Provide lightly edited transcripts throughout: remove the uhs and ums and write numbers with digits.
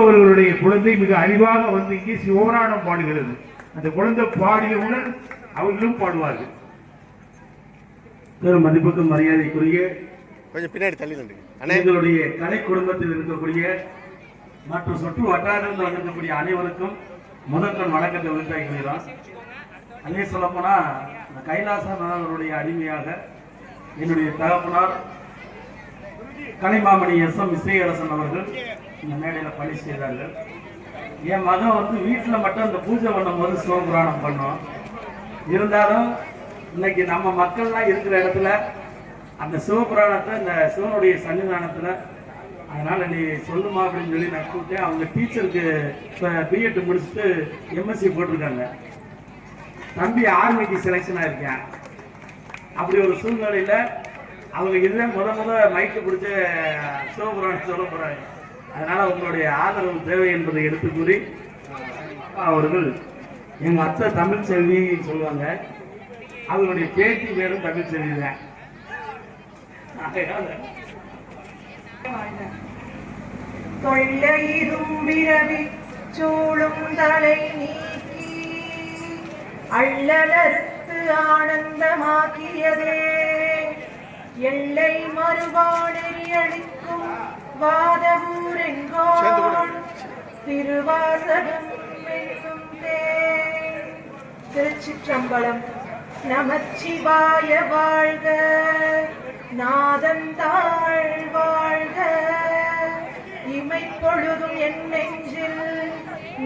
அவர்களுடைய குழந்தை மிக அறிவாக வந்து இங்கே சிவபுராணம் பாடுகிறது. அந்த குழந்தை பாடியவுடன் அவர்களும் பாடுவார்கள். பெரும் மதிப்புக்கும் மரியாதைக்குரிய கொஞ்சம் பின்னாடி தள்ளி எங்களுடைய கலை குடும்பத்தில் இருக்கக்கூடிய மற்றும் சுற்று வட்டாரத்தில் வந்திருக்கக்கூடிய அனைவருக்கும் முதற்கண் வணக்கத்தை உரித்தாக்கிறோம். அதே சொல்லப்போனா கைலாசன் அவருடைய அடிமையாக என்னுடைய தகப்பனார் கலைமாமணி எஸ்.எம். இசையரசன் அவர்கள் இந்த மேடையில் பணி செய்தார்கள். என் மகன் வந்து வீட்டில் மட்டும் அந்த பூஜை பண்ணும் போது சிவபுராணம் பண்ணோம். இருந்தாலும் இன்னைக்கு நம்ம மக்கள்லாம் இருக்கிற இடத்துல அந்த சிவபுராணத்தை இந்த சிவனுடைய சன்னிதானத்தில் அதனால் நீ சொல்லுமா அப்படின்னு சொல்லி நான் கூப்பிட்டேன். அவங்க டீச்சருக்கு இப்போ பிஎட் முடிச்சுட்டு எம்எஸ்சி போட்டிருக்காங்க. தம்பி ஆர்மிக்கு செலெக்ஷன் ஆயிருக்கேன். அப்படி ஒரு சூழ்நிலையில் அவங்க இதுதான் முத மைக்கு பிடிச்ச சிவபுராணம் சொல்ல போகிறாங்க. அதனால் உங்களுடைய ஆதரவு தேவை என்பதை எடுத்து கூறி அவர்கள் எங்கள் அத்தை தமிழ் செல்வின்னு சொல்லுவாங்க. அவங்களுடைய பேட்டி பேரும் தமிழ் செல்வி தான். கொள்ளையிரும் விரவி சூழும் தலை நீக்கி அள்ளலறுத்து ஆனந்தமாக்கியதே எல்லை மறுபாடெறி அளிக்கும் வாதவூரெங்கோன் திருவாசகம் என்னும் தேன். திருச்சிற்றம்பலம். நமச்சிவாய வாழ்க, நாதந்தாள் வாழ்க, இமைப்பொழுதும் என் நெஞ்சில்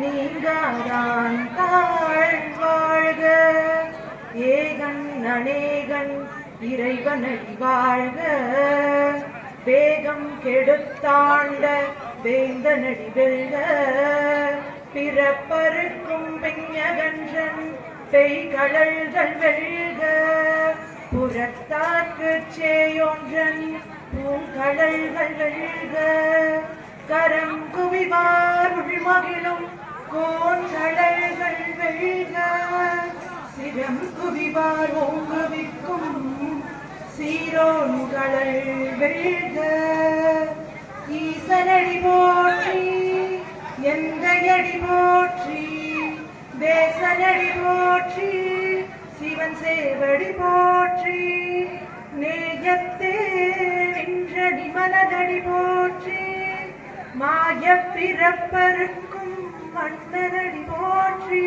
நீங்காதான் தாழ் வாழ்க, ஏகன் அநேகன் இறைவனடி வாழ்க, வேகம் கெடுத்தாண்ட வேந்தனடி வெல்க, பிறப்பருக்கும் பெஞ்சகன்றன் பெய்கடல்கள் வெல்க, புறத்தாக்கு சேயோன்றன் பூங்கடல்கள் வெல்க, கரம் குவிவார் உள்மகிழும் கோற்றடல்கள் வெல்க, சிரம் குவிவார் ஓங்குவிக்கும் சீரோன்களல் வெல்க, ஈசனடி போற்றி எந்தையடி போற்றி தேசனடி போற்றி சிவன் சேவடி போற்றி நேயத்தே நின்றடி மனதடி போற்றி மாய பிறப்பருக்கும் மன்னனடி போற்றி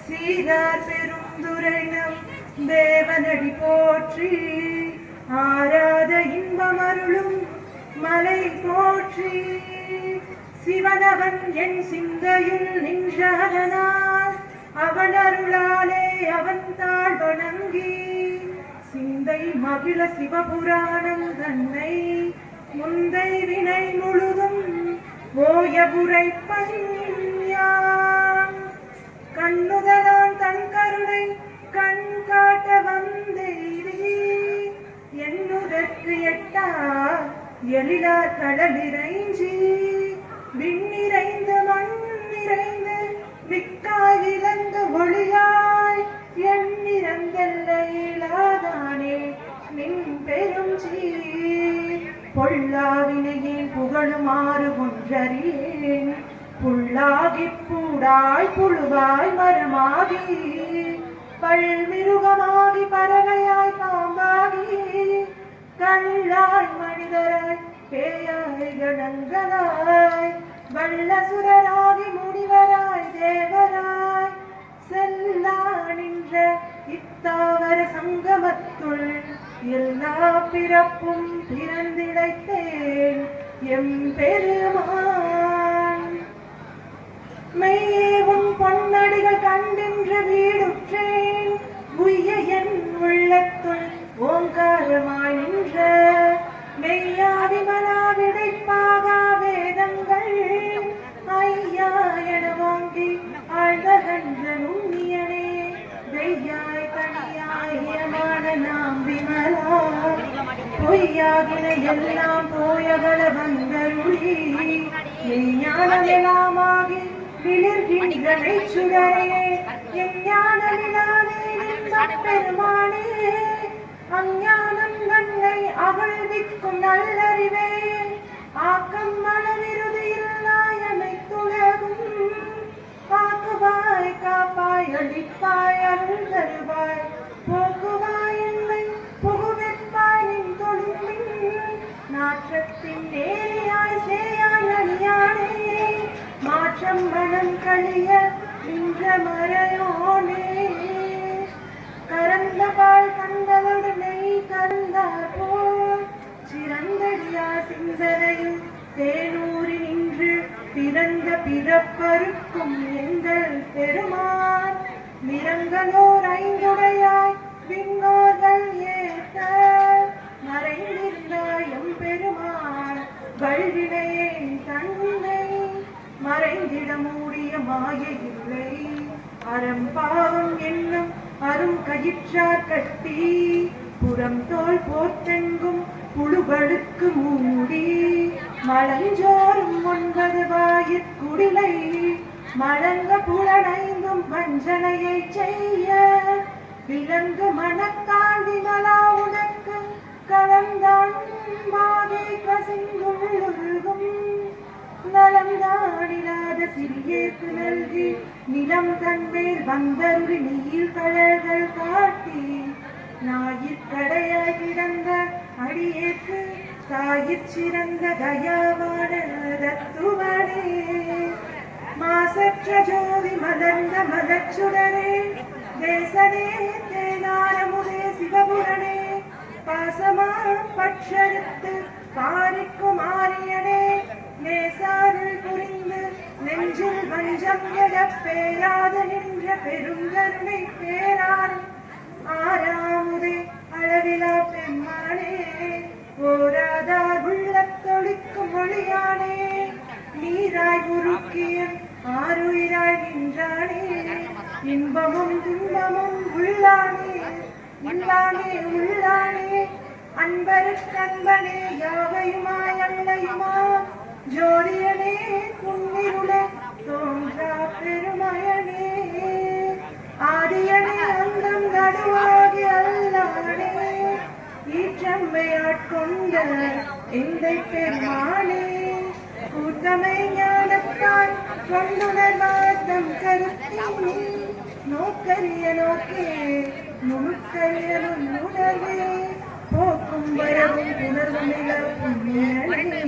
சீரார் பெருந்துரைனம் தேவனடி போற்றி ஆராத இன்பமருளும் மலை போற்றி சிவனவன் என் சிந்தையுள் நின்றதனால் அவன் அருளாலே அவன் தாழ் வணங்கி சிந்தை மகிழ சிவபுராணம் தன்னை முந்தை வினை முழுதும் ஓயபுரைப்பன் யான் கண்ணுதலான் தன் கருணை கண் காட்ட வந்தெய்தி என்னுதற்கு எட்டா எழிலா கடலிறைஞ்சி விண்ணிறைந்து மண் நிறைந்து விக்காய் இழந்த ஒளியாய் எண்ணிறந்தல்லையிலாதானே நின் பெரும் சீர் பொல்லாவினையின் புகழுமாறு ஒன்றறியேன் புல்லாகி பூடாய் புழுவாய் மரமாகி பல்மிருகமாகி பறவையாய் பாம்பாகி கல்லாய் மனிதராய் பேயாய் கணங்களாய் வல்லசுரராகி முனிவராய் தேவராய் செல்லா நின்ற இத்தாவர சங்கமத்துள் எல்லா பிறப்பும் பிறந்திழைத்தேன் எம் பெருமான் மெய்யே உன் பொன்னடிகள் கண்டின்ற வீடுற்றேன் உய்ய என் உள்ளத்துள் ஓங்காரமாய் நின்ற மெய்யாதிமனா விடைப்பாகா வேதங்கள் ஐயா என வாங்கி ஆழ்தகன்ற நுண்ணியனே வெய்யாய் தனியாய் யமான நாம் விமலா பொய்யாகின எல்லாம் போயகல வந்தருளி ஞானமெல்லாமாகி விளிர்கின்ற மெய்ச்சுடரே எஞ்ஞானமிலானே நின்பப் பெருமானே அஞ்ஞானம் நன்மை அவள்விக்கும் நல்லறிவே ஆக்கம் மனவிருதியில்லாய் போதிப்பாய் அருள் தருவாய் போக்குவாய் என்னை புகுவிப்பாய் நின் தொழும்பின் நாற்றத்தின் நேரியாய் சேயாய் நடியானே மாற்றம் மனம் கழிய நின்ற மறையோனே கரந்த பால் கண்டவுடனே கருந்தார் போல் சிறந்தடியா சிந்தனையும் தேனூரி நின்று பிறந்த பிறப்பருக்கும் எங்கள் பெருமான் நிறங்களோர் ஐந்துடையாய் விண்ணோர்கள் ஏத்த மறைந்திருந்தாயம் பெருமான் வல்வினையை தன்னை மறைந்திட மூடிய மாயை இல்லை அறம்பாவம் என்னும் அரும் கயிற்றார் கட்டி புறம் தோல் போர்த்தெங்கும் புழுகளுக்கு மூடி மலஞ்சோறும் 9 வாயிற்குடிலை மடங்க புலனைந்தும் வஞ்சனையை செய்ய விலங்கு மனக்காண்டினலா உனக்கு கலந்தான் மாதை கசிந்துள்ளுருகும் நலந்தாடினாத சிறியேற்கு நல்கி நிலம் தன்மேல் வந்தருளி நீர் கடல்கள் காட்டி ஞாயிற்கடையாய் கிடந்த அடியேற்கு தாயிற் சிறந்த தயாவான தத்துவனே மாசற்ற ஜோதி மலர்ந்த மலச்சுடரே தேசனே தேனாரமுதே சிவபுரனே பாசமாம் பட்சருத்து பாரிக்கும் ஆரியனே நேசாரில் புரிந்து நெஞ்சில் வஞ்சம் எழப் பேராத நின்ற பெருங்கருணை பேராரும் ஆறாமுதே அளவிலா பெம்மானே ஓராதார் உள்ளத்தொழிக்கும் ஒளியானே நீராய் உருக்கிய ஆறுயிராய் நின்றானே இன்பமும் துன்பமும் உள்ளானே உள்ளானே உள்ளானே அன்பருக்கன்பனே யாவையுமாய் அல்லையுமா ஜோடியனே குன்னிருள தோன்றா பெருமயனே ஆதியனே அந்தம் நடுவாகி அல்லானே ஈற்றம்மை ஆட்கொண்ட எந்தை பெருமானே கூட்டமை ஞானத்தால் கொண்டுணர்வாதம் கருத்தி நோக்கரிய நோக்கே நுணுக்கரிய நுண்ணுணர்வே போக்கும் வரவும் உணர்வும் புண்ணியனே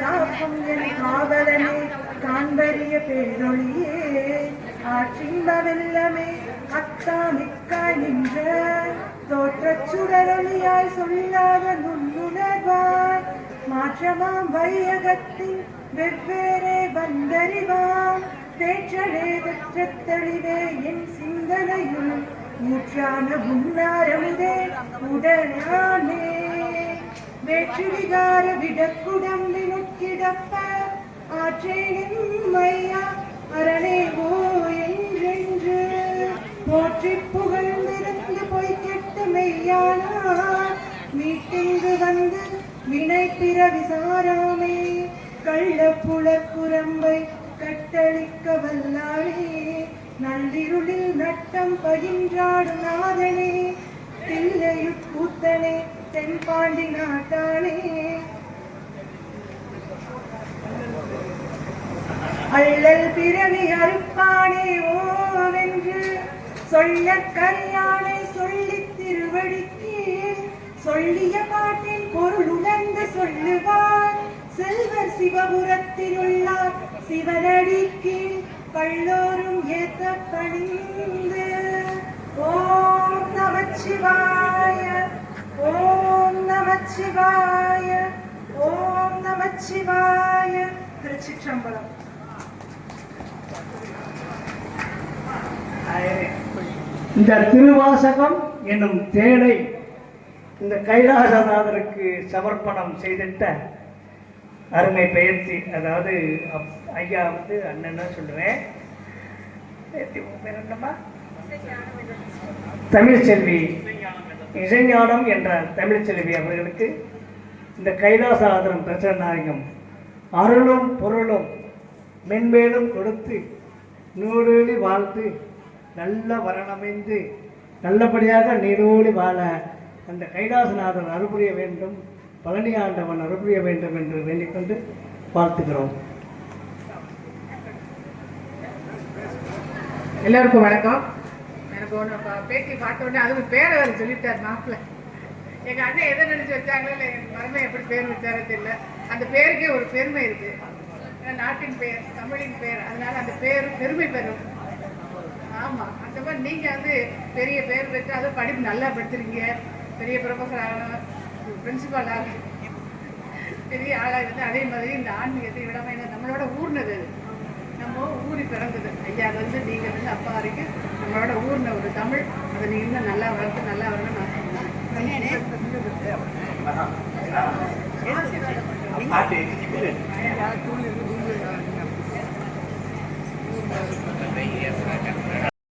காக்கும் என் காவலனே காண்பரிய பேரொழியே ஆற்றின்ப வெள்ளமே அக்கா மிக்காய் நின்ற தோற்றச் சுடரொளியாய் சொல்லாத நுண்ணுணர்வாய் மாற்றமாம் வையகத்தின் வெவ்வேறே வந்தறிவாம் தேற்றலே வெற்றத் தெளிவே என் சிந்தனையுள் ஊற்றான உன்னாரமுதே உடனானே வேற்றுவிகார விடக்குடம்பினுட்கிடப்ப ஆற்றேனும் மையா அரணே ஓ என்றென்று போற்றி புகழ்ந்திருந்து பொய் கெட்டு மெய்யானார் மீட்டிங்கு வந்து வினை பிறவி சாராமே கள்ள புலக்குரம்பை கட்டளிக்க வல்லானே நள்ளிருளில் நட்டம் பயின்றாடும் நாதனே தில்லையுட்கூத்தனே தென்பாண்டி நாட்டானே அள்ளல் பிறவி அறுப்பானே ஓவென்று சொல்ல கரியானை சொல்லி திருவடிக்கு சொல்லிய பாட்டின் பொருள் உணர்ந்து சொல்லுவார் செல்வர் சிவபுரத்தில் உள்ளார் சிவனடிக்கு கள்ளோரும் ஏத்த பணிந்து ஓம் நமச்சிவாய ஓம் நமச்சிவாய ஓம் நமச்சிவாய. திருச்சிற்றம்பலம். இந்த திருவாசகம் என்னும் தேனை இந்த கைலாசநாதருக்கு சமர்ப்பணம் செய்திட்ட அருமை பெயர்ச்சி, அதாவது ஐயா வந்து அண்ணன் சொல்லுவேன், தமிழ்ச்செல்வி இசைஞானம் என்ற தமிழ்ச்செல்வி அவர்களுக்கு இந்த கைலாசநாதன் பிரசன்னாயகம் அருளும் பொருளும் மென்மேலும் கொடுத்து நூறேழி வாழ்த்து நல்ல வரணமைந்து நல்லபடியாக நீரோடி வாழ அந்த கைலாசநாதன் அருள்புரிய வேண்டும், பழனி ஆண்டவன் அருள்புரிய வேண்டும் என்று வேண்டிக்கொண்டு வாழ்த்துகிறோம். எல்லாருக்கும் வணக்கம். எனக்கு ஒன்று பேட்டி பார்த்தோன்னே அதுவும் பேரை அவர் சொல்லிட்டார் மாப்பிள்ள. எங்கள் அண்ணன் எதை நினச்சி வச்சாங்களோ இல்லை எங்கள் மருமை எப்படி பேர் வச்சாரோ தெரியல. அந்த பேருக்கே ஒரு பெருமை இருக்குது. ஏன்னா நாட்டின் பெயர், தமிழின் பெயர், அதனால அந்த பேரும் பெருமை பெறும். ஆமாம், அந்த மாதிரி நீங்கள் வந்து பெரிய பேர் வச்சு அதுவும் படிப்பு நல்லா படிச்சிருக்கீங்க. பெரிய ப்ரொஃபஸர் ஆகணும், பிரின்சிபால் ஆகணும், பெரிய ஆளாக இருந்து அதே மாதிரி இந்த ஆன்மீகத்தை விடாமல் என்ன நம்மளோட ஊர்னது அது. நம்ம ஊறி பிறந்தது. ஐயா வந்து நீங்கள் வந்து அப்பா வரைக்கும் நம்மளோட ஊர்ன ஒரு தமிழ். அதை நீங்கள் இன்னும் நல்லா வளர்த்து நல்லா வரணும்னு ஆசைப்படுறேன்.